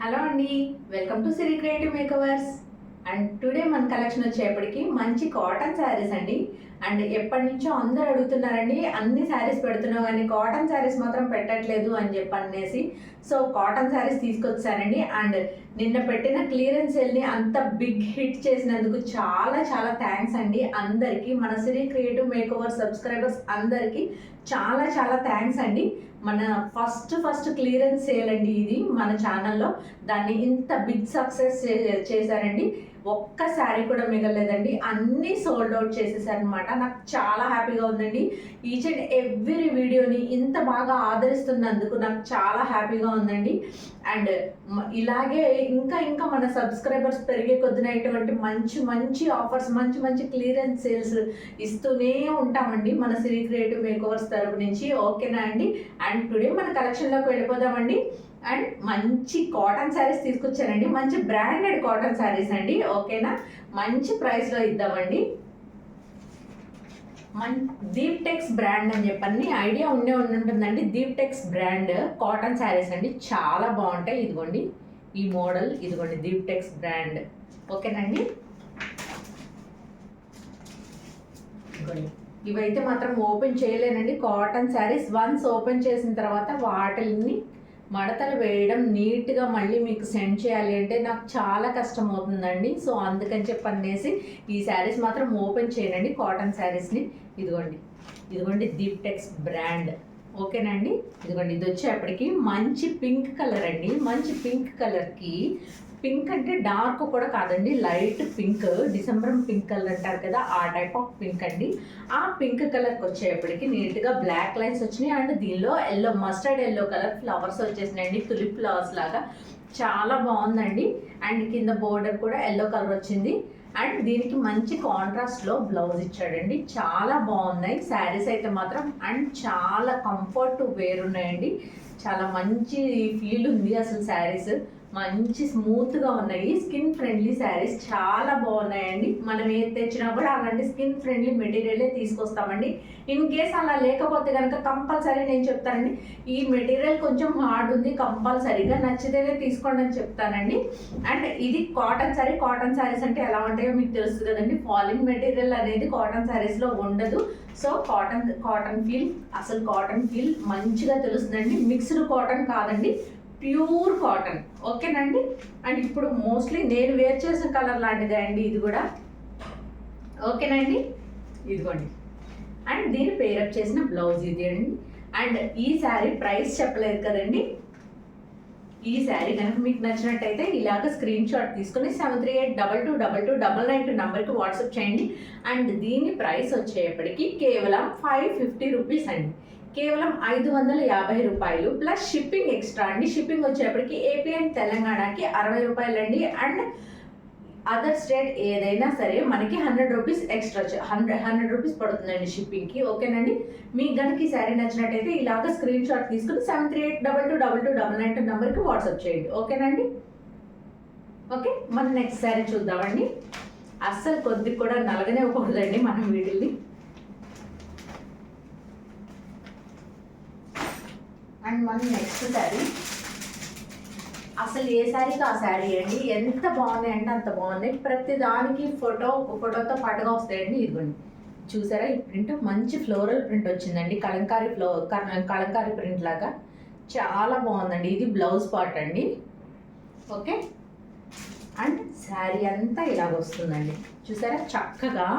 Hello అండి, welcome to Siri creative makeovers. And today మన collection వచ్చేప్పటికి మంచి కాటన్ శారీస్ అండి. అండ్ ఎప్పటి నుంచో అందరూ అడుగుతున్నారండి, అన్ని శారీస్ పెడుతున్నావు కానీ కాటన్ శారీస్ మాత్రం పెట్టట్లేదు అని అనేసి సో కాటన్ శారీస్ తీసుకొచ్చానండి. అండ్ నిన్న పెట్టిన క్లియరెన్స్ సేల్ని అంత బిగ్ హిట్ చేసినందుకు చాలా చాలా థ్యాంక్స్ అండి అందరికీ. మన సిరి క్రియేటివ్ మేకవర్ సబ్స్క్రైబర్స్ అందరికీ చాలా చాలా థ్యాంక్స్ అండి. మన ఫస్ట్ క్లియరెన్స్ సేల్ అండి ఇది మన ఛానల్లో. దాన్ని ఇంత బిగ్ సక్సెస్ చేశారండి. ఒక్క శారీ కూడా మిగలలేదండి, అన్నీ సోల్డ్ అవుట్ చేసేసారనమాట. నాకు చాలా హ్యాపీగా ఉందండి. ఈచ్ అండ్ ఎవ్రీ వీడియోని ఇంత బాగా ఆదరిస్తున్నందుకు నాకు చాలా హ్యాపీగా ఉందండి. అండ్ ఇలాగే ఇంకా మన సబ్స్క్రైబర్స్ పెరిగే కొద్దిన ఇటువంటి మంచి ఆఫర్స్, మంచి క్లియరెన్స్ సేల్స్ ఇస్తూనే ఉంటామండి మన సిరి క్రియేటివ్ మేకవర్స్ తరపు నుంచి. ఓకేనా అండి? అండ్ టుడే మన కలెక్షన్లోకి వెళ్ళిపోదామండి. అండ్ మంచి కాటన్ శారీస్ తీసుకొచ్చానండి, మంచి బ్రాండెడ్ కాటన్ శారీస్ అండి. ఓకేనా? మంచి ప్రైస్లో ఇద్దామండి. దీప్టెక్స్ బ్రాండ్ అని చెప్పని ఐడియా ఉంటుందండి. దీప్టెక్స్ బ్రాండ్ కాటన్ శారీస్ అండి, చాలా బాగుంటాయి. ఇదిగోండి ఈ మోడల్, ఇదిగోండి దీప్టెక్స్ బ్రాండ్. ఓకేనండి? ఇవైతే మాత్రం ఓపెన్ చేయలేనండి కాటన్ శారీస్. వన్స్ ఓపెన్ చేసిన తర్వాత వాటిని మడతలు వేయడం, నీట్గా మళ్ళీ మీకు సెండ్ చేయాలి అంటే నాకు చాలా కష్టం అవుతుందండి. సో అందుకని చెప్పనేసి ఈ శారీస్ మాత్రం ఓపెన్ చేయనండి కాటన్ శారీస్ని. ఇదిగోండి దీప్టెక్స్ బ్రాండ్. ఓకేనండి? ఇదిగోండి ఇది వచ్చేప్పటికి మంచి పింక్ కలర్ అండి. మంచి పింక్ కలర్కి, పింక్ అంటే డార్క్ కూడా కాదండి, light pink, December pink colour అంటారు కదా, ఆ టైప్ ఆఫ్ పింక్ అండి. ఆ పింక్ కలర్కి వచ్చేప్పటికి నీట్గా బ్లాక్ లైన్స్ వచ్చినాయి. అండ్ దీనిలో yellow, mustard yellow colour flowers వచ్చేసినాయండి, తులిప్ ఫ్లవర్స్ లాగా. చాలా బాగుందండి. అండ్ కింద బోర్డర్ కూడా ఎల్లో కలర్ వచ్చింది. అండ్ దీనికి మంచి కాంట్రాస్ట్లో బ్లౌజ్ ఇచ్చాడండి. చాలా బాగున్నాయి శారీస్ అయితే మాత్రం. అండ్ చాలా కంఫర్ట్ వేర్ ఉన్నాయండి. చాలా మంచి ఫీల్ ఉంది అసలు శారీస్. మంచి స్మూత్గా ఉన్నాయి, స్కిన్ ఫ్రెండ్లీ శారీస్ చాలా బాగున్నాయండి. మనం ఏది తెచ్చినా కూడా అలాంటి స్కిన్ ఫ్రెండ్లీ మెటీరియలే తీసుకొస్తామండి. ఇన్ కేస్ అలా లేకపోతే కనుక కంపల్సరీ నేను చెప్తానండి, ఈ మెటీరియల్ కొంచెం హార్డ్ ఉంది, కంపల్సరీగా నచ్చితేనే తీసుకోండి అని చెప్తానండి. అండ్ ఇది కాటన్ శారీ. కాటన్ శారీస్ అంటే ఎలా ఉంటాయో మీకు తెలుసు కదండి. ఫాలింగ్ మెటీరియల్ అనేది కాటన్ శారీస్లో ఉండదు. సో కాటన్ ఫీల్, అసలు కాటన్ ఫీల్ మంచిగా తెలుస్తుందండి. మిక్స్డ్ కాటన్ కాదండి, ప్యూర్ కాటన్. ఓకేనండి? అండ్ ఇప్పుడు మోస్ట్లీ నేను వేర్ చేసిన కలర్ లాంటిదే అండి ఇది కూడా. ఓకేనండి? ఇదిగోండి. అండ్ దీన్ని పేరప్ చేసిన బ్లౌజ్ ఇది అండి. అండ్ ఈ శారీ ప్రైస్ చెప్పలేదు కదండి. ఈ శారీ కనుక మీకు నచ్చినట్టయితే ఇలాగ స్క్రీన్ షాట్ తీసుకుని 7382222299 నెంబర్కి వాట్సాప్ చేయండి. అండ్ దీని ప్రైస్ వచ్చేప్పటికి కేవలం 550 రూపీస్ అండి. కేవలం 550 రూపాయలు ప్లస్ షిప్పింగ్ ఎక్స్ట్రా అండి. షిప్పింగ్ వచ్చేప్పటికి ఏపీ అండ్ తెలంగాణకి 60 రూపాయలు అండి. అండ్ అదర్ స్టేట్ ఏదైనా సరే మనకి 100 రూపీస్ ఎక్స్ట్రా, 100 రూపీస్ పడుతుందండి షిప్పింగ్కి. ఓకేనండి? మీకు కనుక ఈ శారీ నచ్చినట్టయితే ఇలాగ స్క్రీన్ షాట్ తీసుకుని 7382222299 నెంబర్కి వాట్సాప్ చేయండి. ఓకేనండి? ఓకే, మనం నెక్స్ట్ శారీ చూద్దామండి. అస్సలు కొద్ది కూడా నలగనే ఇవ్వకూడదండి మనం వీటిల్ని. అండ్ మన నెక్స్ట్ శారీ అసలు ఏ శారీకి ఆ శారీ అండి. ఎంత బాగున్నాయి అంటే అంత బాగున్నాయి. ప్రతి దానికి ఫోటోతో పాటుగా వస్తాయండి. ఇదిగోండి చూసారా, ఈ ప్రింట్ మంచి ఫ్లోరల్ ప్రింట్ వచ్చిందండి, కలంకారీ ప్రింట్ లాగా. చాలా బాగుందండి. ఇది బ్లౌజ్ పార్ట్ అండి. ఓకే. అండ్ శారీ అంతా ఇలాగ వస్తుందండి. చూసారా చక్కగా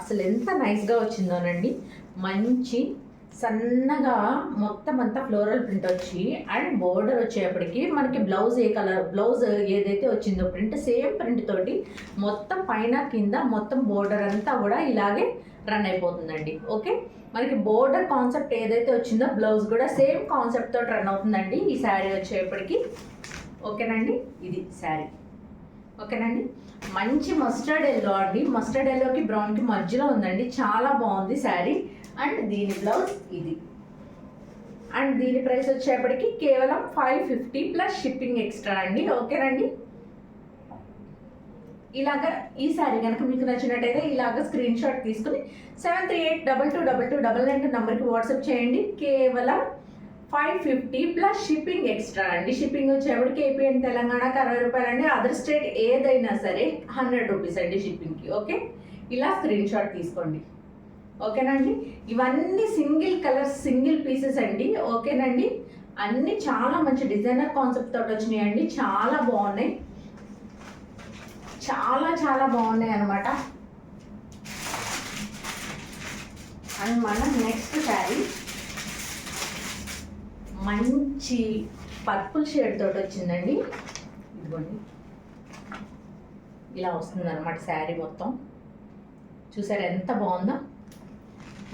అసలు ఎంత నైస్గా వచ్చిందోనండి. మంచి సన్నగా మొత్తం అంతా ఫ్లోరల్ ప్రింట్ వచ్చి, అండ్ బోర్డర్ వచ్చేప్పటికి మనకి బ్లౌజ్ ఏదైతే వచ్చిందో ప్రింట్, సేమ్ ప్రింట్ తోటి మొత్తం పైన కింద మొత్తం బోర్డర్ అంతా కూడా ఇలాగే రన్ అయిపోతుందండి. ఓకే. మనకి బోర్డర్ కాన్సెప్ట్ ఏదైతే వచ్చిందో బ్లౌజ్ కూడా సేమ్ కాన్సెప్ట్ తోటి రన్ అవుతుందండి ఈ శారీ వచ్చేప్పటికి. ఓకేనండి? ఇది శారీ. ఓకేనండి? మంచి మస్టర్డ్ ఎల్లో అండి. మస్టర్డ్ ఎల్లోకి బ్రౌన్కి మధ్యలో ఉందండి. చాలా బాగుంది శారీ. అండ్ దీని బ్లౌజ్ ఇది. అండ్ దీని ప్రైస్ వచ్చేప్పటికి కేవలం 550 ప్లస్ షిప్పింగ్ ఎక్స్ట్రా అండి. ఓకేనండి? ఇలాగ ఈ శారీ కనుక మీకు నచ్చినట్టయితే ఇలాగ స్క్రీన్ షాట్ తీసుకుని 7382222299 నెంబర్కి వాట్సాప్ చేయండి. కేవలం 550 ప్లస్ షిప్పింగ్ ఎక్స్ట్రా అండి. షిప్పింగ్ వచ్చేప్పటికి ఏపీ అండ్ తెలంగాణకి 60 రూపాయలు అండి. అదర్ స్టేట్ ఏదైనా సరే 100 రూపీస్ అండి షిప్పింగ్కి. ఓకే, ఇలా స్క్రీన్ షాట్ తీసుకోండి. ఓకేనండి, ఇవన్నీ సింగిల్ కలర్స్ సింగిల్ పీసెస్ అండి. ఓకేనండి, అన్నీ చాలా మంచి డిజైనర్ కాన్సెప్ట్ తోటి వచ్చినాయండి. చాలా బాగున్నాయి, చాలా చాలా బాగున్నాయి అనమాట. అండ్ మనం నెక్స్ట్ శారీ మంచి పర్పుల్ షేడ్ తోటి వచ్చిందండి. ఇదిగోండి, ఇలా వస్తుంది అనమాట శారీ మొత్తం. చూసారు ఎంత బాగుందో?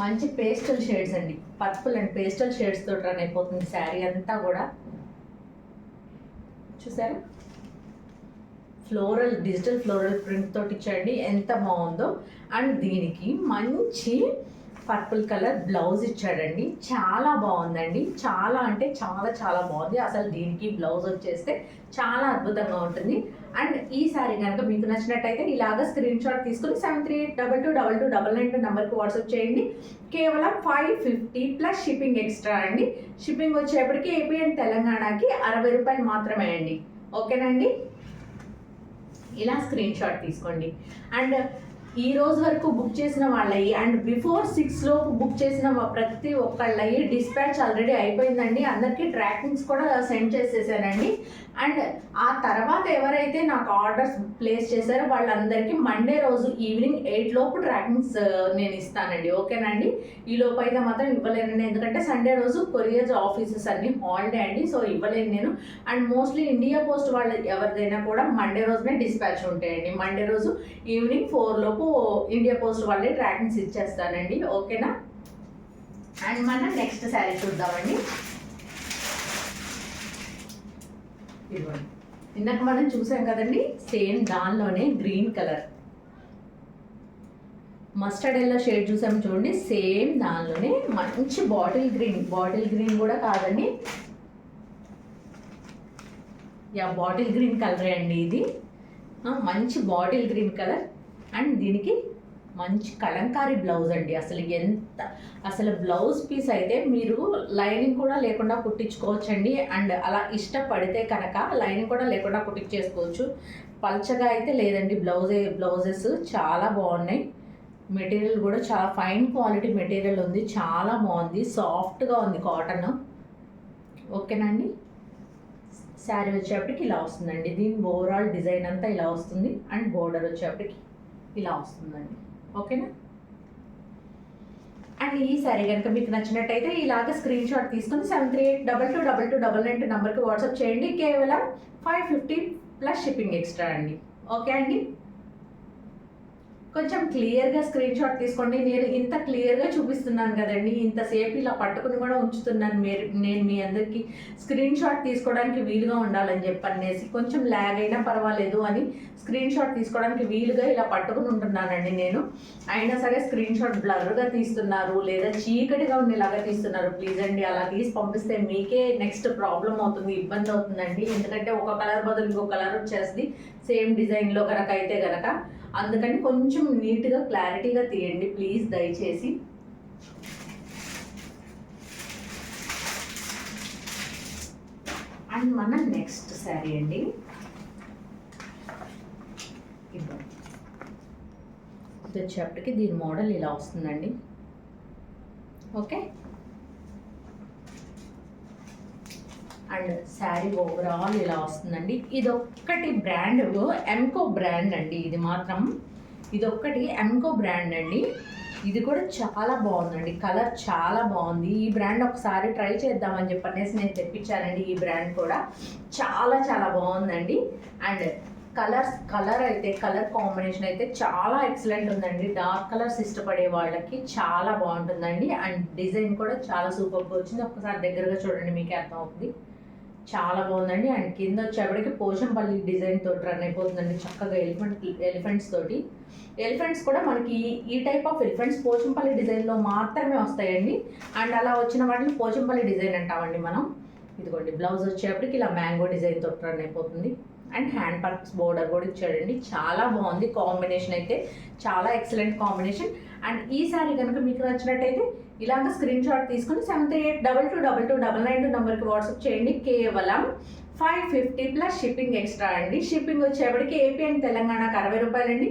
మంచి పేస్టల్ షేడ్స్ అండి, పర్పుల్ అండ్ పేస్టల్ షేడ్స్ తోటి రన్ అయిపోతుంది శారీ అంతా కూడా. చూసారా, ఫ్లోరల్ డిజిటల్ ఫ్లోరల్ ప్రింట్ తోటి ఇచ్చాడండి, ఎంత బాగుందో. అండ్ దీనికి మంచి పర్పుల్ కలర్ బ్లౌజ్ ఇచ్చాడండి. చాలా బాగుందండి, చాలా అంటే చాలా చాలా బాగుంది. అసలు దీనికి బ్లౌజ్ వచ్చేస్తే చాలా అద్భుతంగా ఉంటుంది. అండ్ ఈ సారీ కనుక మీకు నచ్చినట్టయితే ఇలాగ స్క్రీన్ షాట్ తీసుకుని 73222299 నెంబర్కి వాట్సాప్ చేయండి. కేవలం 550 ప్లస్ షిప్పింగ్ ఎక్స్ట్రా అండి. షిప్పింగ్ వచ్చేప్పటికి ఏపీ అండ్ తెలంగాణకి 60 రూపాయలు మాత్రమే అండి. ఓకేనండి, ఇలా స్క్రీన్ షాట్ తీసుకోండి. అండ్ ఈ రోజు వరకు బుక్ చేసిన వాళ్ళవి అండ్ బిఫోర్ 6 లోపు బుక్ చేసిన ప్రతి ఒక్కళ్ళవి డిస్పాచ్ ఆల్రెడీ అయిపోయిందండి. అందరికీ ట్రాకింగ్స్ కూడా సెండ్ చేసేసానండి. అండ్ ఆ తర్వాత ఎవరైతే నాకు ఆర్డర్స్ ప్లేస్ చేశారో వాళ్ళందరికీ మండే రోజు ఈవినింగ్ 8 లోపు ట్రాకింగ్స్ నేను ఇస్తానండి. ఓకేనండి, ఈ లోపు అయితే మాత్రం ఇవ్వలేనండి, ఎందుకంటే సండే రోజు కొరియర్ ఆఫీసెస్ అన్ని హాలిడే అండి. సో ఇవ్వలేను నేను. అండ్ మోస్ట్లీ ఇండియా పోస్ట్ వాళ్ళు ఎవరిదైనా కూడా మండే రోజునే డిస్పాచ్ ఉంటాయండి. మండే రోజు ఈవినింగ్ 4 లోపు ఇండియా పోస్ట్ వాళ్ళే ట్రాకింగ్స్ ఇచ్చేస్తానండి. ఓకేనా? అండ్ మనం నెక్స్ట్ శారీ చూద్దామండి. ఇదిగోండి, ఇందాక మనం చూసాం కదండి, సేమ్ దానిలోనే green colour mustard yellow shade చూసాం చూడండి. సేమ్ దానిలోనే మంచి బాటిల్ గ్రీన్ కూడా కాదండి, బాటిల్ గ్రీన్ కలరే అండి ఇది. మంచి బాటిల్ గ్రీన్ కలర్. అండ్ దీనికి మంచి కలంకారీ బ్లౌజ్ అండి. అసలు బ్లౌజ్ పీస్ అయితే మీరు లైనింగ్ కూడా లేకుండా కుట్టించుకోవచ్చండి. అండ్ అలా ఇష్టపడితే కనుక లైనింగ్ కూడా లేకుండా కుట్టించేసుకోవచ్చు. పల్చగా అయితే లేదండి, బ్లౌజెస్ చాలా బాగున్నాయి. మెటీరియల్ కూడా చాలా ఫైన్ క్వాలిటీ మెటీరియల్ ఉంది, చాలా బాగుంది, సాఫ్ట్గా ఉంది కాటన్. ఓకేనండి, శారీ వచ్చేప్పటికి ఇలా వస్తుందండి. దీని ఓవరాల్ డిజైన్ అంతా ఇలా వస్తుంది. అండ్ బోర్డర్ వచ్చేప్పటికి ఇలా వస్తుందండి. ఓకేనా? అండ్ ఈ శారీ కనుక మీకు నచ్చినట్టయితే ఇలాగ స్క్రీన్ షాట్ తీసుకొని 73822299 నెంబర్కి వాట్సాప్ చేయండి. కేవలం 550 ప్లస్ షిప్పింగ్ ఎక్స్ట్రా అండి. ఓకే అండి, కొంచెం క్లియర్గా స్క్రీన్ షాట్ తీసుకోండి. నేను ఇంత క్లియర్గా చూపిస్తున్నాను కదండి, ఇంతసేపు ఇలా పట్టుకుని కూడా ఉంచుతున్నాను. నేను మీ అందరికీ స్క్రీన్ షాట్ తీసుకోవడానికి వీలుగా ఉండాలని చెప్పనేసి కొంచెం ల్యాగ్ అయినా పర్వాలేదు అని స్క్రీన్ షాట్ తీసుకోవడానికి వీలుగా ఇలా పట్టుకుని ఉంటున్నానండి నేను. అయినా సరే స్క్రీన్ షాట్ బ్లర్గా తీస్తున్నారు లేదా చీకటిగా ఉండేలాగా తీస్తున్నారు. ప్లీజ్ అండి, అలా తీసి పంపిస్తే మీకే నెక్స్ట్ ప్రాబ్లం అవుతుంది, ఇబ్బంది అవుతుందండి. ఎందుకంటే ఒక కలర్ బదులు ఇంకో కలర్ వచ్చేస్తుంది సేమ్ డిజైన్లో కనుక అయితే కనుక. అందుకని కొంచెం నీట్గా క్లారిటీగా తీయండి ప్లీజ్, దయచేసి. అండ్ మన నెక్స్ట్ శారీ అండి, ఇది వచ్చేప్పటికి దీని మోడల్ ఇలా వస్తుందండి. ఓకే, అండ్ శారీ ఓవరాల్ ఇలా వస్తుందండి. ఇదొక్కటి బ్రాండ్ ఎంకో బ్రాండ్ అండి, ఇది మాత్రం ఇదొక్కటి ఎంకో బ్రాండ్ అండి. ఇది కూడా చాలా బాగుందండి, కలర్ చాలా బాగుంది. ఈ బ్రాండ్ ఒకసారి ట్రై చేద్దామని చెప్పనేసి నేను తెప్పించానండి. ఈ బ్రాండ్ కూడా చాలా చాలా బాగుందండి. అండ్ కలర్ కాంబినేషన్ అయితే చాలా ఎక్సలెంట్ ఉందండి. డార్క్ కలర్స్ ఇష్టపడే వాళ్ళకి చాలా బాగుంటుందండి. అండ్ డిజైన్ కూడా చాలా సూపర్గా వచ్చింది. ఒకసారి దగ్గరగా చూడండి, మీకే అర్థం అవుతుంది. చాలా బాగుందండి. అండ్ కింద వచ్చేప్పటికి పోచంపల్లి డిజైన్ తోటి రన్ అయిపోతుందండి, చక్కగా ఎలిఫెంట్స్ తోటి. ఎలిఫెంట్స్ కూడా మనకి ఈ టైప్ ఆఫ్ ఎలిఫెంట్స్ పోచంపల్లి డిజైన్లో మాత్రమే వస్తాయండి. అండ్ అలా వచ్చిన వాటిని పోచంపల్లి డిజైన్ అంటామండి మనం. ఇదిగోండి, బ్లౌజ్ వచ్చేప్పటికి ఇలా మ్యాంగో డిజైన్ తోటి రన్ అయిపోతుంది. అండ్ హ్యాండ్ పర్క్స్ బోర్డర్ కూడా ఇచ్చాడండి. చాలా బాగుంది కాంబినేషన్ అయితే, చాలా ఎక్సలెంట్ కాంబినేషన్. అండ్ ఈ శారీ కనుక మీకు నచ్చినట్టయితే ఇలాగ స్క్రీన్ షాట్ తీసుకుని 73822299 నెంబర్కి వాట్సాప్ చేయండి. కేవలం 550 ప్లస్ షిప్పింగ్ ఎక్స్ట్రా అండి. షిప్పింగ్ వచ్చేప్పటికి ఏపీ అండ్ తెలంగాణకు 60 రూపాయలండి.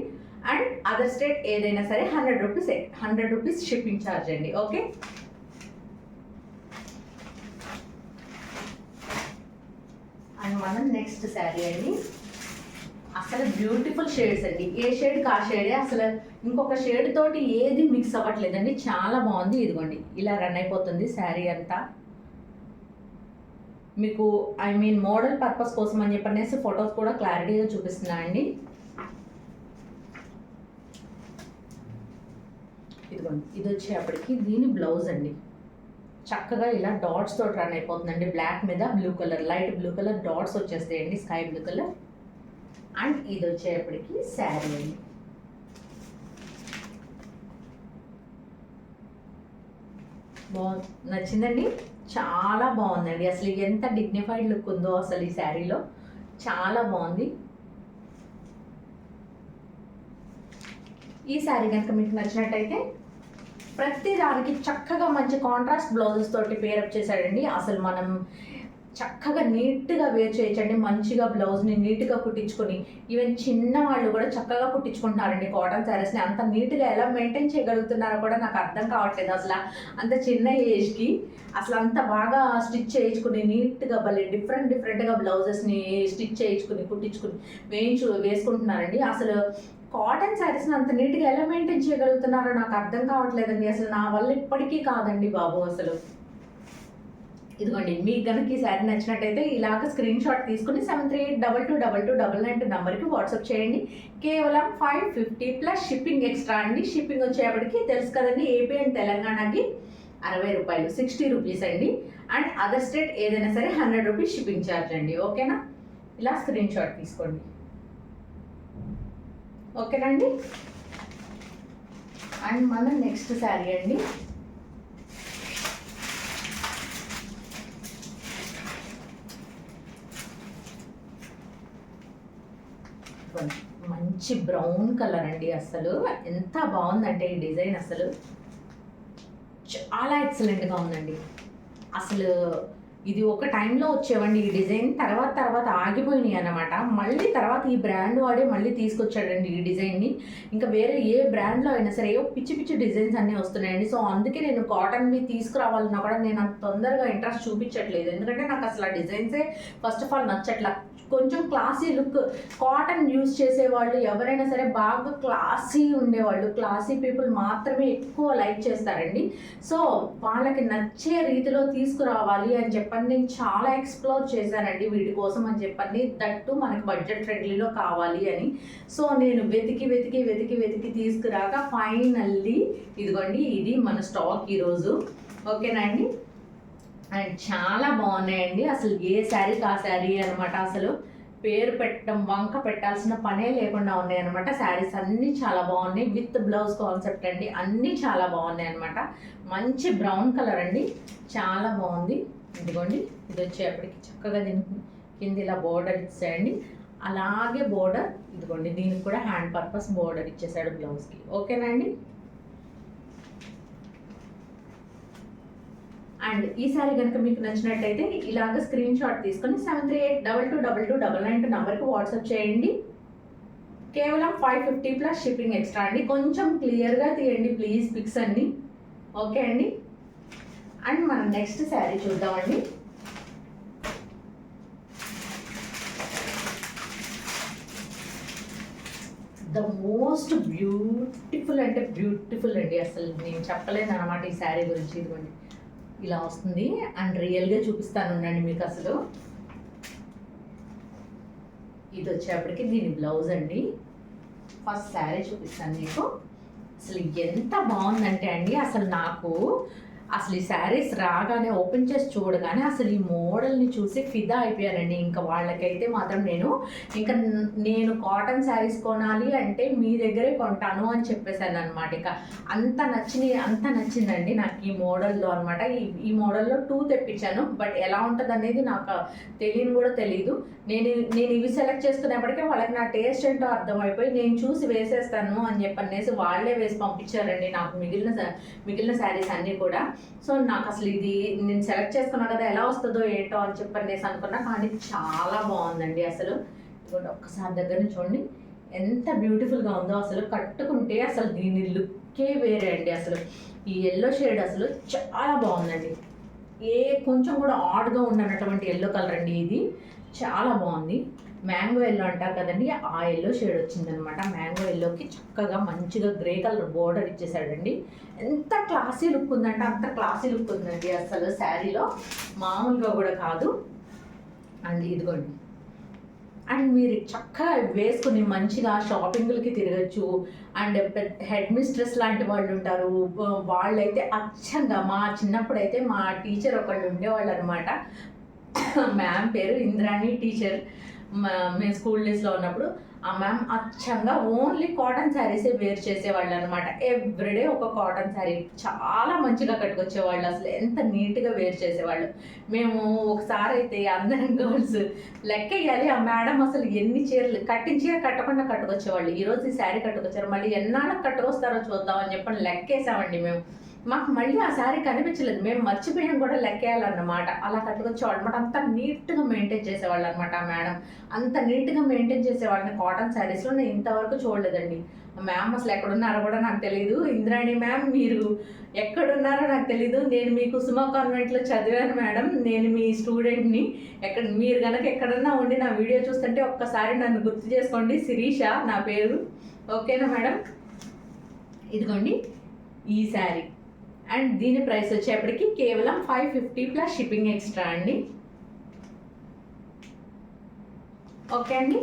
అండ్ అదర్ స్టేట్ ఏదైనా సరే 100 రూపీస్ షిప్పింగ్ ఛార్జ్ అండి. ఓకే, అండ్ మనం నెక్స్ట్ శారీ అండి. అసలు బ్యూటిఫుల్ షేడ్స్ అండి, ఏ షేడ్కి ఆ షేడే, అసలు ఇంకొక షేడ్ తోటి ఏది మిక్స్ అవ్వట్లేదండి. చాలా బాగుంది. ఇదిగోండి ఇలా రన్ అయిపోతుంది శారీ అంతా. మీకు మోడల్ పర్పస్ కోసం అని చెప్పనేసి ఫొటోస్ కూడా క్లారిటీగా చూపిస్తున్నా అండి. ఇదిగోండి, ఇది వచ్చేప్పటికి దీని బ్లౌజ్ అండి. చక్కగా ఇలా డాట్స్ తోటి రన్ అయిపోతుందండి. బ్లాక్ మీద blue colour, light blue colour dots వచ్చేస్తాయండి, స్కై బ్లూ కలర్. అండ్ ఇది వచ్చేప్పటికి శారీ అండి. నచ్చిందండి, చాలా బాగుందండి. అసలు ఎంత డిగ్నిఫైడ్ లుక్ ఉందో అసలు ఈ శారీలో, చాలా బాగుంది. ఈ శారీ కనుక మీకు నచ్చినట్టయితే ప్రతి దానికి చక్కగా మంచి కాంట్రాస్ట్ బ్లౌజెస్ తోటి పేరప్ చేశాడండి. అసలు మనం చక్కగా నీట్గా వేర్ చేయొచ్చండి. మంచిగా బ్లౌజ్ని నీట్గా కుట్టించుకొని, ఈవెన్ చిన్న వాళ్ళు కూడా చక్కగా కుట్టించుకుంటున్నారండి కాటన్ శారీస్ని. అంత నీట్గా ఎలా మెయింటైన్ చేయగలుగుతున్నారో కూడా నాకు అర్థం కావట్లేదు. అసలు అంత చిన్న ఏజ్కి అసలు అంత బాగా స్టిచ్ చేయించుకుని నీట్గా భలే డిఫరెంట్గా బ్లౌజెస్ని స్టిచ్ చేయించుకుని కుట్టించుకుని వేసుకుంటున్నారండి. అసలు కాటన్ శారీస్ని అంత నీట్గా ఎలా మెయింటైన్ చేయగలుగుతున్నారో నాకు అర్థం కావట్లేదండి. అసలు నా వల్ల ఇప్పటికీ కాదండి బాబు అసలు. ఇదిగోండి, మీకు కనుక ఈ శారీ నచ్చినట్టయితే ఇలాగ స్క్రీన్ షాట్ తీసుకుని 73822299 నెంబర్కి వాట్సాప్ చేయండి. కేవలం 550 ప్లస్ షిప్పింగ్ ఎక్స్ట్రా అండి. షిప్పింగ్ వచ్చేప్పటికి తెలుసు కదండి, ఏపీ అండ్ తెలంగాణకి 60 రూపాయలు, 60 రూపీస్ అండి. అండ్ అదర్ స్టేట్ ఏదైనా సరే 100 రూపీస్ షిప్పింగ్ ఛార్జ్ అండి. ఓకేనా, ఇలా స్క్రీన్ షాట్ తీసుకోండి. ఓకేనండి. అండ్ మన నెక్స్ట్ శారీ అండి. మంచి బ్రౌన్ కలర్ అండి. అసలు ఎంత బాగుందంటే ఈ డిజైన్ అసలు చాలా ఎక్సలెంట్గా ఉందండి. అసలు ఇది ఒక టైంలో వచ్చేవండి ఈ డిజైన్, తర్వాత ఆగిపోయినాయి అన్నమాట. మళ్ళీ తర్వాత ఈ బ్రాండ్ వాడే మళ్ళీ తీసుకొచ్చాడండి ఈ డిజైన్ని. ఇంకా వేరే ఏ బ్రాండ్లో అయినా సరే ఏవో పిచ్చి డిజైన్స్ అన్నీ వస్తున్నాయండి. సో అందుకే నేను కాటన్వి తీసుకురావాలన్నా కూడా నేను అంత తొందరగా ఇంట్రెస్ట్ చూపించట్లేదు. ఎందుకంటే నాకు అసలు ఆ డిజైన్సే ఫస్ట్ ఆఫ్ ఆల్ నచ్చట్లా. కొంచెం క్లాసీ లుక్, కాటన్ యూజ్ చేసేవాళ్ళు ఎవరైనా సరే బాగా క్లాసీ ఉండేవాళ్ళు, క్లాసీ పీపుల్ మాత్రమే ఎక్కువ లైక్ చేస్తారండి. సో వాళ్ళకి నచ్చే రీతిలో తీసుకురావాలి అని చెప్పని నేను చాలా ఎక్స్ప్లోర్ చేశానండి వీటి కోసం అని చెప్పని. దట్టు మనకి బడ్జెట్ ఫ్రెండ్లీలో కావాలి అని. సో నేను వెతికి తీసుకురాక ఫైనల్లీ ఇదిగోండి, ఇది మన స్టాక్ ఈరోజు. ఓకేనా అండి. అండ్ చాలా బాగున్నాయండి. అసలు ఏ శారీకి ఆ శారీ అనమాట. అసలు పేరు పెట్టడం వంక పెట్టాల్సిన పనే లేకుండా ఉన్నాయి అనమాట. శారీస్ అన్నీ చాలా బాగున్నాయి. విత్ బ్లౌజ్ కాన్సెప్ట్ అండి, అన్నీ చాలా బాగున్నాయి అనమాట. మంచి బ్రౌన్ కలర్ అండి, చాలా బాగుంది. ఇదిగోండి, ఇది వచ్చేప్పటికి చక్కగా దీనికి కింద ఇలా బోర్డర్ ఇచ్చాయండి. అలాగే బోర్డర్ ఇదిగోండి, దీనికి కూడా హ్యాండ్ పర్పస్ బోర్డర్ ఇచ్చేసాడు బ్లౌజ్కి. ఓకేనా అండి. అండ్ ఈ సారీ కనుక మీకు నచ్చినట్టయితే ఇలాగ స్క్రీన్ షాట్ తీసుకొని 73822299 నెంబర్కి వాట్సాప్ చేయండి. కేవలం 550 ప్లస్ షిప్పింగ్ ఎక్స్ట్రా అండి. కొంచెం క్లియర్గా తీయండి ప్లీజ్ పిక్స్ అన్ని. ఓకే అండి. అండ్ మనం నెక్స్ట్ శారీ చూద్దామండి. ద మోస్ట్ బ్యూటిఫుల్ అంటే బ్యూటిఫుల్ అండి. అసలు నేను చెప్పలేను అనమాట ఈ శారీ గురించి. ఇదిగోండి ఇలా వస్తుంది. అండ్ రియల్గా చూపిస్తాను ఉండండి మీకు. అసలు ఇది వచ్చేప్పటికి దీని బ్లౌజ్ అండి. ఫస్ట్ శారీ చూపిస్తాను మీకు. అసలు ఎంత బాగుందంటే అండి, అసలు నాకు అసలు ఈ శారీస్ రాగానే ఓపెన్ చేసి చూడగానే అసలు ఈ మోడల్ని చూసి ఫిదా అయిపోయానండి. ఇంకా వాళ్ళకైతే మాత్రం ఇంకా నేను కాటన్ శారీస్ కొనాలి అంటే మీ దగ్గరే కొంటాను అని చెప్పేశాను అనమాట. ఇక అంత నచ్చిందండి నాకు ఈ మోడల్లో అనమాట. ఈ మోడల్లో 2 తెప్పించాను. బట్ ఎలా ఉంటుంది అనేది నాకు కూడా తెలియదు. నేను ఇవి సెలెక్ట్ చేసుకునేప్పటికే వాళ్ళకి నా టేస్ట్ ఏంటో అర్థమైపోయి నేను చూసి వేసేస్తాను అని చెప్పనేసి వాళ్ళే వేసి పంపించారండి నాకు మిగిలిన శారీస్ అన్నీ కూడా. సో నాకు అసలు ఇది నేను సెలెక్ట్ చేసుకున్నా కదా, ఎలా వస్తుందో ఏంటో అని చెప్పనేసి అనుకున్నా. కానీ చాలా బాగుందండి అసలు. ఒక్కసారి దగ్గర చూడండి ఎంత బ్యూటిఫుల్గా ఉందో. అసలు కట్టుకుంటే అసలు దీని లుక్కే వేరే అండి. అసలు ఈ ఎల్లో షేడ్ అసలు చాలా బాగుందండి. కొంచెం కూడా ఆడ్గా ఉన్నటువంటి ఎల్లో కలర్ అండి. ఇది చాలా బాగుంది. మ్యాంగో ఎల్లో అంటారు కదండి, ఆ ఎల్లో షేడ్ వచ్చిందనమాట. మ్యాంగో ఎల్లోకి చక్కగా మంచిగా గ్రే కలర్ బోర్డర్ ఇచ్చేసాడండి. ఎంత క్లాసీ లుక్ ఉందంటే అంత క్లాసీ లుక్ ఉందండి అసలు శారీలో, మామూలుగా కూడా కాదు. అండ్ ఇదిగోండి, అండ్ మీరు చక్కగా వేసుకుని మంచిగా షాపింగ్లకి తిరగచ్చు. అండ్ హెడ్ మిస్ట్రెస్ లాంటి వాళ్ళు ఉంటారు, వాళ్ళైతే అచ్చంగా మా చిన్నప్పుడైతే మా టీచర్ ఒకళ్ళు ఉండేవాళ్ళు అనమాట. మ్యామ్ పేరు ఇంద్రాణి టీచర్. మేము స్కూల్ డేస్లో ఉన్నప్పుడు ఆ మ్యామ్ అచ్చంగా ఓన్లీ కాటన్ శారీసే వేర్ చేసేవాళ్ళు అనమాట. ఎవ్రీడే ఒక కాటన్ శారీ చాలా మంచిగా కట్టుకొచ్చేవాళ్ళు. అసలు ఎంత నీట్గా వేర్ చేసేవాళ్ళు. మేము ఒకసారి అయితే అందరం గర్ల్స్ లెక్క వేయాలి, ఆ మేడం అసలు ఎన్ని చీరలు కట్టకుండా కట్టుకొచ్చేవాళ్ళు. ఈరోజు ఈ శారీ కట్టుకొచ్చారు, మళ్ళీ ఎన్నాళ్ళకి కట్టుకొస్తారో చూద్దామని చెప్పని లెక్కేసామండి మేము. మాకు మళ్ళీ ఆ శారీ కనిపించలేదు, మేము మర్చిపోయాం కూడా లెక్కేయాలన్నమాట. అలా కట్టుకొచ్చేవాళ్ళు అనమాట. అంత నీట్గా మెయింటైన్ చేసేవాళ్ళు అనమాట ఆ మేడం. అంత నీట్గా మెయింటైన్ చేసేవాళ్ళని కాటన్ శారీస్లో నేను ఇంతవరకు చూడలేదండి. మ్యామ్ అసలు ఎక్కడున్నారో కూడా నాకు తెలియదు. ఇంద్రాణి మ్యామ్ మీరు ఎక్కడున్నారో నాకు తెలీదు. నేను మీ కుసుమ కాన్వెంట్లో చదివాను మేడం, నేను మీ స్టూడెంట్ని. మీరు కనుక ఎక్కడన్నా ఉండి నా వీడియో చూస్తుంటే ఒక్కసారి నన్ను గుర్తు చేసుకోండి. శిరీష నా పేరు, ఓకేనా మేడం? ఇదిగోండి ఈ శారీ. అండ్ దీని ప్రైస్ వచ్చేప్పటికి కేవలం 550 ప్లస్ షిప్పింగ్ ఎక్స్ట్రా అండి. ఓకే అండి.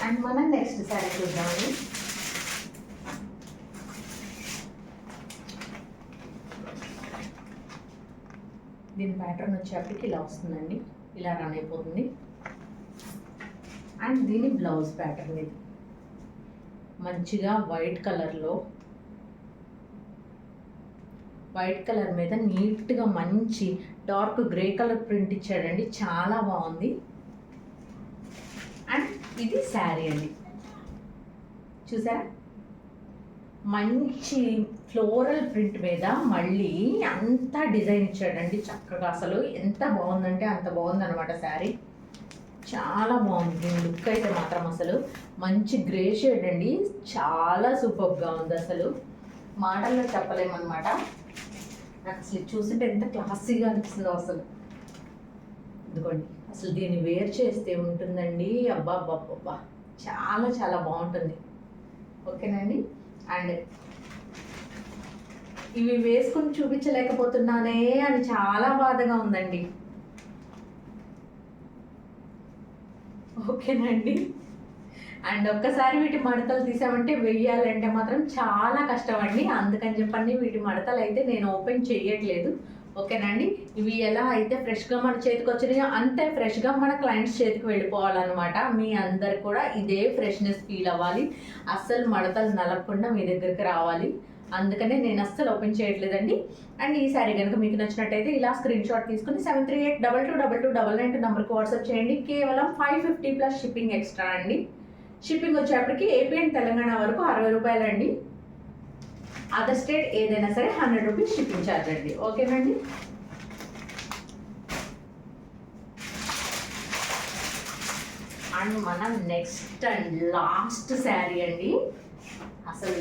అండ్ మనం నెక్స్ట్ శారీ చూద్దామండి. దీని ప్యాటర్న్ వచ్చేప్పటికి ఇలా వస్తుందండి, ఇలా రన్ అయిపోతుంది. అండ్ దీని బ్లౌజ్ ప్యాటర్న్ ఇది మంచిగా వైట్ కలర్ మీద నీట్గా మంచి డార్క్ గ్రే కలర్ ప్రింట్ ఇచ్చాడండి, చాలా బాగుంది. అండ్ ఇది శారీ అండి, చూసారా మంచి ఫ్లోరల్ ప్రింట్ మీద మళ్ళీ అంతా డిజైన్ ఇచ్చాడండి చక్కగా. అసలు ఎంత బాగుందంటే అంత బాగుంది అనమాట శారీ, చాలా బాగుంది. దీని లుక్ అయితే మాత్రం అసలు మంచి గ్రే షేడ్ అండి, చాలా సూపర్గా ఉంది. అసలు మాటల్లో చెప్పలేమన్నమాట. నాకు అసలు చూస్తుంటే ఎంత క్లాసీగా అనిపిస్తుందో అసలు. ఇదిగోండి అసలు దీన్ని వేర్ చేస్తే ఉంటుందండి, అబ్బా అబ్బా చాలా చాలా బాగుంటుంది. ఓకేనండి. అండ్ ఇవి వేసుకుని చూపించలేకపోతున్నానే అని చాలా బాధగా ఉందండి. ఓకేనండి. అండ్ ఒక్కసారి వీటి మడతలు తీసామంటే వెయ్యాలంటే మాత్రం చాలా కష్టం అండి. అందుకని చెప్పండి వీటి మడతలు అయితే నేను ఓపెన్ చేయట్లేదు. ఓకేనండి. ఇవి ఎలా అయితే ఫ్రెష్గా మన చేతికి వచ్చినాయో అంతే ఫ్రెష్గా మన క్లయింట్స్ చేతికి వెళ్ళిపోవాలన్నమాట. మీ అందరు కూడా ఇదే ఫ్రెష్నెస్ ఫీల్ అవ్వాలి, అస్సలు మడతలు నలగకుండా మీ దగ్గరికి రావాలి. అందుకనే నేను అస్సలు ఓపెన్ చేయట్లేదండి. అండ్ ఈ శారీ కనుక మీకు నచ్చినట్టయితే ఇలా స్క్రీన్ షాట్ తీసుకుని 7382222299 నెంబర్కి వాట్సాప్ చేయండి. కేవలం 550 ప్లస్ షిప్పింగ్ ఎక్స్ట్రా అండి. షిప్పింగ్ వచ్చేప్పటికి ఏపీ అండ్ తెలంగాణ వరకు 60 రూపాయలు అండి. అదర్ స్టేట్ ఏదైనా సరే 100 రూపీస్ షిప్పింగ్ ఛార్జ్ అండి. ఓకేనండి. అండ్ మనం నెక్స్ట్ అండ్ లాస్ట్ శారీ అండి. అసలు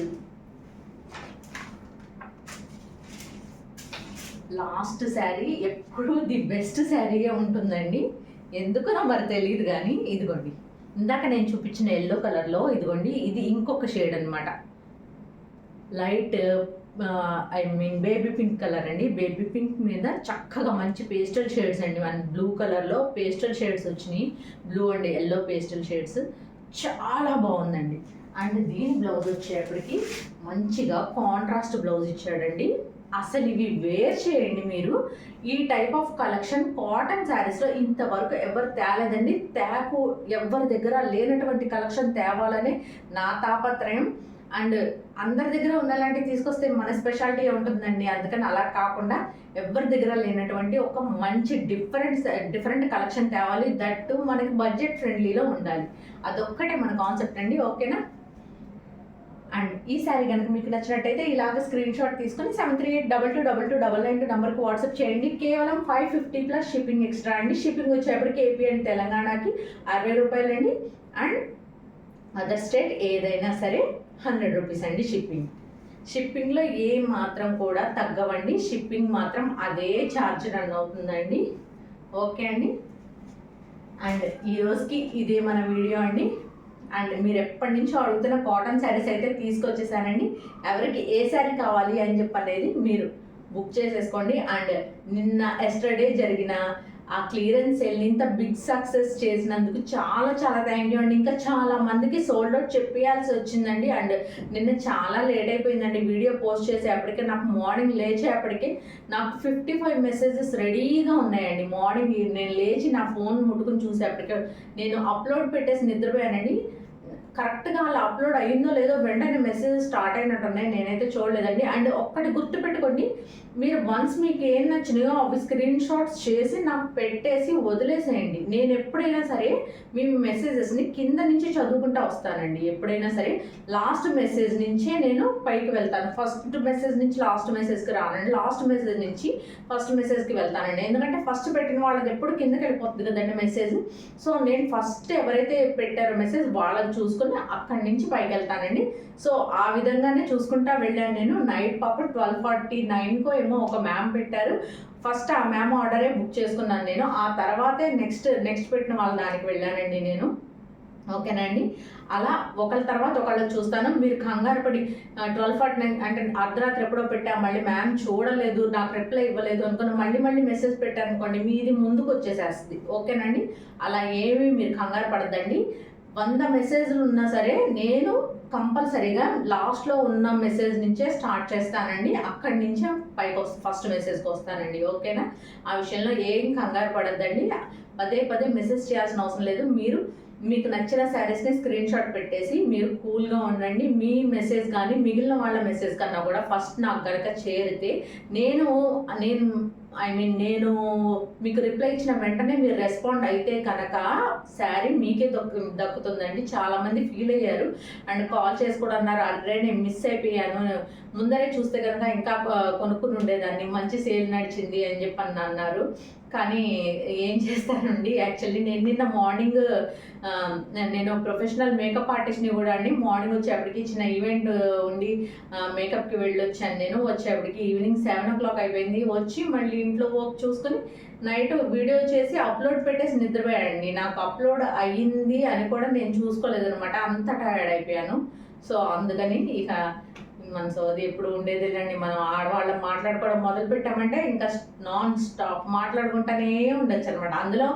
లాస్ట్ శారీ ఎప్పుడు ది బెస్ట్ శారీగా ఉంటుందండి, ఎందుకునో మరి తెలియదు కానీ. ఇదిగోండి ఇందాక నేను చూపించిన ఎల్లో కలర్లో ఇదిగోండి ఇది ఇంకొక షేడ్ అనమాట. లైట్ బేబీ పింక్ కలర్ అండి. బేబీ పింక్ మీద చక్కగా మంచి పేస్టల్ షేడ్స్ అండి. మన బ్లూ కలర్లో పేస్టల్ షేడ్స్ వచ్చినాయి, blue and yellow pastel shades, చాలా బాగుందండి. అండ్ దీని బ్లౌజ్ వచ్చేప్పటికి మంచిగా కాంట్రాస్ట్ బ్లౌజ్ ఇచ్చాడండి. అసలు ఇవి వేర్ చేయండి మీరు. ఈ టైప్ ఆఫ్ కలెక్షన్ కాటన్ శారీస్లో ఇంతవరకు ఎవరు తేలేదండి. ఎవరి దగ్గర లేనటువంటి కలెక్షన్ తేవాలనే నా తాపత్రయం. అండ్ అందరి దగ్గర ఉన్నలాంటివి తీసుకొస్తే మన స్పెషాలిటీ ఉంటుందండి. అందుకని అలా కాకుండా ఎవరి దగ్గర లేనటువంటి ఒక మంచి డిఫరెంట్ కలెక్షన్ తేవాలి. దట్టు మనకి బడ్జెట్ ఫ్రెండ్లీలో ఉండాలి. అదొక్కటే మన కాన్సెప్ట్ అండి. ఓకేనా? అండ్ ఈ శారీ కనుక మీకు నచ్చినట్టయితే ఇలాగ స్క్రీన్ షాట్ తీసుకొని 7382222299 నెంబర్కి వాట్సాప్ చేయండి. కేవలం 550 ప్లస్ షిప్పింగ్ ఎక్స్ట్రా అండి. షిప్పింగ్ వచ్చేప్పటికి ఏపీ అండ్ తెలంగాణకి 60 రూపాయలు అండి. అండ్ అదర్ స్టేట్ ఏదైనా సరే 100 రూపీస్ అండి షిప్పింగ్లో ఏ మాత్రం కూడా తగ్గవండి. షిప్పింగ్ మాత్రం అదే ఛార్జ్ రన్ అవుతుందండి. ఓకే అండి. అండ్ ఈ రోజుకి ఇదే మన వీడియో అండి. అండ్ మీరు ఎప్పటి నుంచో అడుగుతున్న కాటన్ శారీస్ అయితే తీసుకొచ్చేసానండి. ఎవరికి ఏ శారీ కావాలి అని చెప్పనేది మీరు బుక్ చేసేసుకోండి. అండ్ నిన్న ఎస్టర్డే జరిగిన ఆ క్లియరెన్స్ సేల్ని ఇంత బిగ్ సక్సెస్ చేసినందుకు చాలా చాలా థ్యాంక్ యూ అండి. ఇంకా చాలా మందికి సోల్డ్ అవుట్ చెప్పేయాల్సి వచ్చిందండి. అండ్ నిన్న చాలా లేట్ అయిపోయిందండి వీడియో పోస్ట్ చేసేప్పటికే. నాకు మార్నింగ్ లేచేప్పటికే నాకు 55 మెసేజెస్ రెడీగా ఉన్నాయండి. మార్నింగ్ నేను లేచి నా ఫోన్ ముట్టుకుని చూసేప్పటికే నేను అప్లోడ్ పెట్టేసి నిద్రపోయానండి. కరెక్ట్గా అలా అప్లోడ్ అయ్యిందో లేదో వెంటనే మెసేజ్ స్టార్ట్ అయినట్టున్నాయి. నేనైతే చూడలేదండి. అండ్ ఒక్కటి గుర్తుపెట్టుకోండి, మీరు వన్స్ మీకు ఏం నచ్చినాయో అవి స్క్రీన్ షాట్స్ చేసి నాకు పెట్టేసి వదిలేసేయండి. నేను ఎప్పుడైనా సరే మీ మెసేజెస్ని కింద నుంచి చదువుకుంటూ వస్తానండి. ఎప్పుడైనా సరే లాస్ట్ మెసేజ్ నుంచే నేను పైకి వెళ్తాను. ఫస్ట్ మెసేజ్ నుంచి లాస్ట్ మెసేజ్కి రానండి. లాస్ట్ మెసేజ్ నుంచి ఫస్ట్ మెసేజ్కి వెళ్తానండి. ఎందుకంటే ఫస్ట్ పెట్టిన వాళ్ళకి ఎప్పుడు కిందకి వెళ్ళిపోతుంది కదండి మెసేజ్. సో నేను ఫస్ట్ ఎవరైతే పెట్టారో మెసేజ్ వాళ్ళని చూసుకొని అక్కడి నుంచి పైకి వెళ్తానండి. సో ఆ విధంగానే చూసుకుంటా వెళ్ళాను నేను. నైట్ పాప 12:49కో ఏమో ఒక మ్యామ్ పెట్టారు. ఫస్ట్ ఆ మ్యామ్ ఆర్డరే బుక్ చేసుకున్నాను నేను. ఆ తర్వాతే నెక్స్ట్ పెట్టిన వాళ్ళ దానికి వెళ్ళానండి నేను. ఓకేనండి. అలా ఒకళ్ళ తర్వాత ఒకళ్ళని చూస్తాను. మీరు కంగారు పడి 12:49 అంటే అర్ధరాత్రి ఎప్పుడో పెట్టా మళ్ళీ మ్యామ్ చూడలేదు, నాకు రిప్లై ఇవ్వలేదు అనుకుని మళ్ళీ మెసేజ్ పెట్టాను అనుకోండి, మీది ముందుకు వచ్చేసేస్తుంది. ఓకేనండి. అలా ఏమీ మీరు కంగారు పడద్దండి. 100 మెసేజ్లు ఉన్నా సరే నేను కంపల్సరీగా లాస్ట్లో ఉన్న మెసేజ్ నుంచే స్టార్ట్ చేస్తానండి. అక్కడి నుంచే పైకి ఫస్ట్ మెసేజ్కి వస్తానండి. ఓకేనా? ఆ విషయంలో ఏం కంగారు పడద్దండి. పదే మెసేజ్ చేయాల్సిన అవసరం లేదు. మీకు నచ్చిన శారీస్ని స్క్రీన్ షాట్ పెట్టేసి మీరు కూల్గా ఉండండి. మీ మెసేజ్ కానీ మిగిలిన వాళ్ళ మెసేజ్ కన్నా కూడా ఫస్ట్ నాకు కనుక చేరితే నేను మీకు రిప్లై ఇచ్చిన వెంటనే మీరు రెస్పాండ్ అయితే కనుక శారీ మీకే దక్కుతుందండి. చాలామంది ఫీల్ అయ్యారు అండ్ కాల్ చేసి కూడా అన్నారు, అర్రే నేను మిస్ అయిపోయాను, ముందరే చూస్తే కనుక ఇంకా కొనుక్కుని ఉండేదాన్ని, మంచి సేల్ నడిచింది అని చెప్పి అన్నారు. కానీ ఏం చేస్తానండి, యాక్చువల్లీ నేను నిన్న మార్నింగ్ నేను ప్రొఫెషనల్ మేకప్ ఆర్టిస్ట్ని కూడా అండి. మార్నింగ్ వచ్చేప్పటికి చిన్న ఈవెంట్ ఉండి మేకప్కి వెళ్ళొచ్చాను నేను. వచ్చేప్పటికి ఈవినింగ్ 7 o'clock అయిపోయింది. వచ్చి మళ్ళీ ఇంట్లో వర్క్ చూసుకొని నైట్ వీడియో చేసి అప్లోడ్ పెట్టేసి నిద్రపోయానండి. నాకు అప్లోడ్ అయ్యింది అని కూడా నేను చూసుకోలేదనమాట, అంత టైర్డ్ అయిపోయాను. సో అందుకని ఇక మన సోది ఎప్పుడు ఉండేదేనండి. మనం ఆడవాళ్ళం మాట్లాడుకోవడం మొదలు పెట్టామంటే ఇంకా నాన్ స్టాప్ మాట్లాడుకుంటానే ఉండొచ్చు అనమాట. అందులో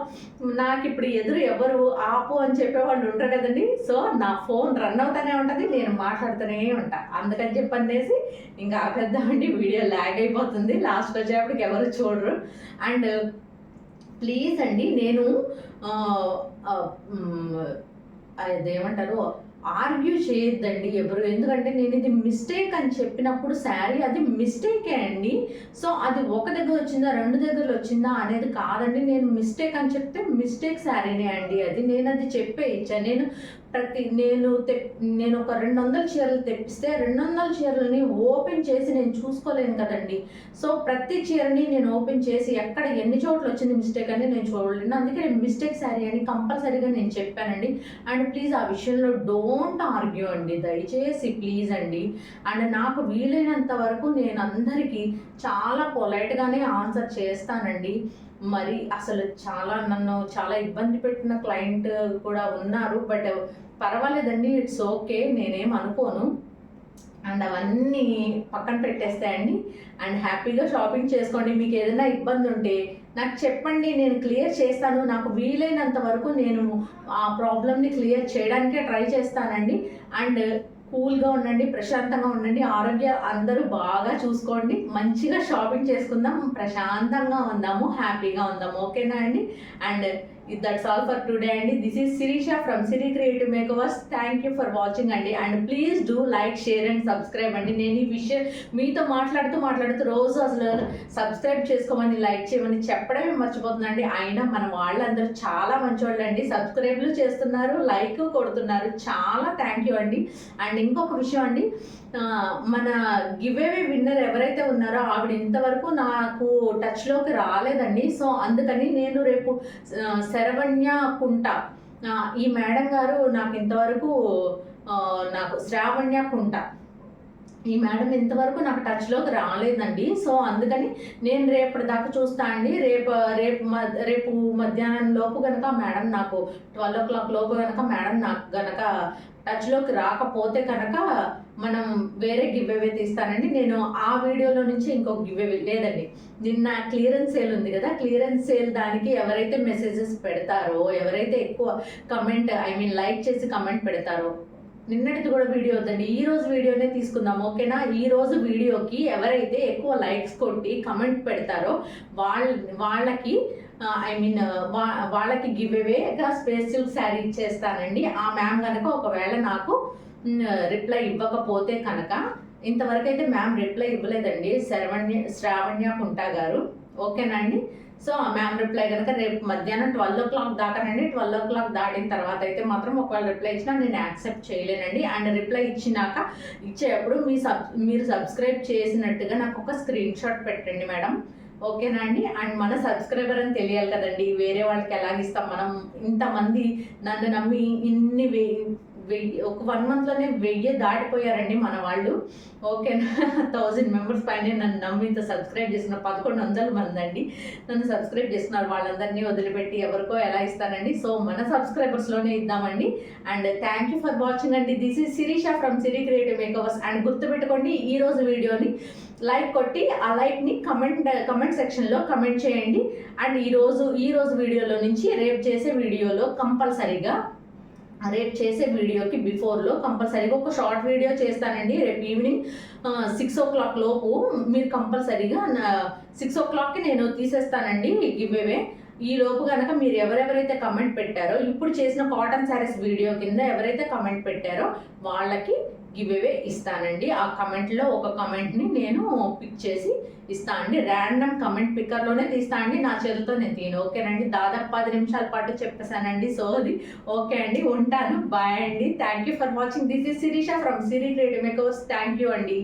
నాకు ఇప్పుడు ఎవరు ఆపు అని చెప్పేవాళ్ళు ఉంటారు కదండి. సో నా ఫోన్ రన్ అవుతూనే ఉంటుంది, నేను మాట్లాడుతూనే ఉంటా. అందుకని చెప్పనేసి ఇంకా ఆపేద్దామండి, వీడియో ల్యాగ్ అయిపోతుంది. లాస్ట్ వచ్చేప్పటికి ఎవరు చూడరు. అండ్ ప్లీజ్ అండి, నేను అదేమంటారు ఆర్గ్యూ చేయొద్దండి ఎవరు. ఎందుకంటే నేను ఇది మిస్టేక్ అని చెప్పినప్పుడు శారీ అది మిస్టేకే అండి. సో అది ఒక దగ్గర వచ్చిందా 2 దగ్గరలు వచ్చిందా అనేది కాదండి. నేను మిస్టేక్ అని చెప్తే మిస్టేక్ శారీనే అండి అది. నేను అది చెప్పే ఇచ్చాను. నేను ఒక 200 చీరలు తెప్పిస్తే 200 చీరలని ఓపెన్ చేసి నేను చూసుకోలేను కదండి. సో ప్రతి చీరని నేను ఓపెన్ చేసి ఎక్కడ ఎన్ని చోట్ల వచ్చింది మిస్టేక్ అని నేను చూడలేను. అందుకే నేను మిస్టేక్ శారీ అని కంపల్సరీగా నేను చెప్పానండి. అండ్ ప్లీజ్ ఆ విషయంలో డోంట్ ఆర్గ్యూ అండి, దయచేసి ప్లీజ్ అండి. అండ్ నాకు వీలైనంత వరకు నేను అందరికీ చాలా పొలైట్గానే ఆన్సర్ చేస్తానండి. మరి అసలు నన్ను చాలా ఇబ్బంది పెట్టిన క్లయింట్ కూడా ఉన్నారు. బట్ పర్వాలేదండి, ఇట్స్ ఓకే, నేనేం అనుకోను. అండ్ అవన్నీ పక్కన పెట్టేస్తాయండి. అండ్ హ్యాపీగా షాపింగ్ చేసుకోండి. మీకు ఏదైనా ఇబ్బంది ఉంటే నాకు చెప్పండి, నేను క్లియర్ చేస్తాను. నాకు వీలైనంత వరకు నేను ఆ ప్రాబ్లమ్ని క్లియర్ చేయడానికే ట్రై చేస్తానండి. అండ్ కూల్గా ఉండండి, ప్రశాంతంగా ఉండండి, ఆరోగ్యం అందరూ బాగా చూసుకోండి, మంచిగా షాపింగ్ చేసుకుందాం, ప్రశాంతంగా ఉందాము, హ్యాపీగా ఉందాము. ఓకేనా అండి? And that's all for today అండి. This is Sirisha from Siri creative makeovers. Thank you for watching అండి. And please do like, share and subscribe అండి. నేను ఈ విషయం మీతో మాట్లాడుతూ రోజు అసలు సబ్స్క్రైబ్ చేసుకోమని, లైక్ చేయమని చెప్పడమే మర్చిపోతుందండి. అయినా మన వాళ్ళందరూ చాలా మంచివాళ్ళు అండి. సబ్స్క్రైబ్లు చేస్తున్నారు, లైక్ కొడుతున్నారు. చాలా థ్యాంక్ యూ అండి. అండ్ ఇంకొక విషయం అండి, మన గివ్ అవే విన్నర్ ఎవరైతే ఉన్నారో ఆవిడ ఇంతవరకు నాకు టచ్లోకి రాలేదండి. సో అందుకని నేను రేపు శరవణ్య కుంట, ఈ మేడం గారు నాకు ఇంతవరకు నాకు శ్రావణ్య కుంట, ఈ మేడం ఇంతవరకు నాకు టచ్లోకి రాలేదండి. సో అందుకని నేను రేపటి దాకా చూస్తా అండి. రేపు మధ్యాహ్నం లోపు కనుక మేడం నాకు 12 o'clock లోపు కనుక మేడం నాకు కనుక టచ్లోకి రాకపోతే కనుక మనం వేరే గివ్ అవే తీస్తానండి. నేను ఆ వీడియోలో నుంచి ఇంకొక గివ్ అవే లేదండి. నిన్న క్లియరెన్స్ సేల్ ఉంది కదా, క్లియరెన్స్ సేల్ దానికి ఎవరైతే మెసేజెస్ పెడతారో, ఎవరైతే ఎక్కువ లైక్ చేసి కమెంట్ పెడతారో, నిన్నటిది కూడా వీడియో వద్దండి, ఈ రోజు వీడియోనే తీసుకుందాం. ఓకేనా? ఈ రోజు వీడియోకి ఎవరైతే ఎక్కువ లైక్స్ కొట్టి కమెంట్ పెడతారో వాళ్ళకి వాళ్ళకి గివ్ అవేగా స్పేస్ సిల్క్ శారీ ఇచ్చేస్తానండి. ఆ మ్యామ్ కనుక ఒకవేళ నాకు రిప్లై ఇవ్వకపోతే కనుక, ఇంతవరకు అయితే మ్యామ్ రిప్లై ఇవ్వలేదండి, శ్రావణ్య కుంటా గారు. ఓకేనా అండి? సో ఆ మ్యామ్ రిప్లై కనుక రేపు మధ్యాహ్నం 12 o'clock దాకానండి. 12 o'clock దాటిన తర్వాత అయితే మాత్రం ఒకవేళ రిప్లై ఇచ్చినా నేను యాక్సెప్ట్ చేయలేనండి. అండ్ రిప్లై ఇచ్చేటప్పుడు మీరు సబ్స్క్రైబ్ చేసినట్టుగా నాకు ఒక స్క్రీన్ షాట్ పెట్టండి మేడం. ఓకేనా అండి? అండ్ మన సబ్స్క్రైబర్ అని తెలియాలి కదండి, వేరే వాళ్ళకి ఎలాగిస్తాం మనం? ఇంతమంది నన్ను నమ్మి ఒక 1 monthలోనే 1000 దాటిపోయారండి మన వాళ్ళు. ఓకేనా? 1000 members పైన నన్ను నమ్మి ఇంత సబ్స్క్రైబ్ చేసిన 1100 మంది అండి నన్ను సబ్స్క్రైబ్ చేస్తున్నారు. వాళ్ళందరినీ వదిలిపెట్టి ఎవరికో ఎలా ఇస్తానండి? సో మన సబ్స్క్రైబర్స్లోనే ఇద్దామండి. And thank you for watching అండి. This is Sirisha from Siri creative makeovers. And గుర్తుపెట్టుకోండి, ఈ రోజు వీడియోని లైక్ కొట్టి ఆ లైక్ని కమెంట్ సెక్షన్లో కమెంట్ చేయండి. అండ్ ఈ రోజు వీడియోలో నుంచి రేపు చేసే వీడియోకి బిఫోర్లో కంపల్సరీగా ఒక షార్ట్ వీడియో చేస్తానండి. రేపు ఈవినింగ్ 6 o'clock లోపు మీరు కంపల్సరీగా 6 o'clockకి నేను తీసేస్తానండి గివ్ అవే. ఈ లోపు కనుక మీరు ఎవరెవరైతే కమెంట్ పెట్టారో, ఇప్పుడు చేసిన కాటన్ శారీస్ వీడియో కింద ఎవరైతే కమెంట్ పెట్టారో వాళ్ళకి గివ్ అవే ఇస్తానండి. ఆ కమెంట్లో ఒక కమెంట్ని నేను పిక్ చేసి ఇస్తాను అండి. ర్యాండమ్ కమెంట్ పిక్కర్లోనే తీస్తా అండి, నా చేతితో నేను తీను. ఓకేనండి? దాదాపు 10 నిమిషాల పాటు చెప్పేశానండి. సో అది ఓకే అండి, ఉంటాను. బాయ్ అండి. Thank you for watching. This is Sirisha from Siri creative makeovers. Thank you అండి.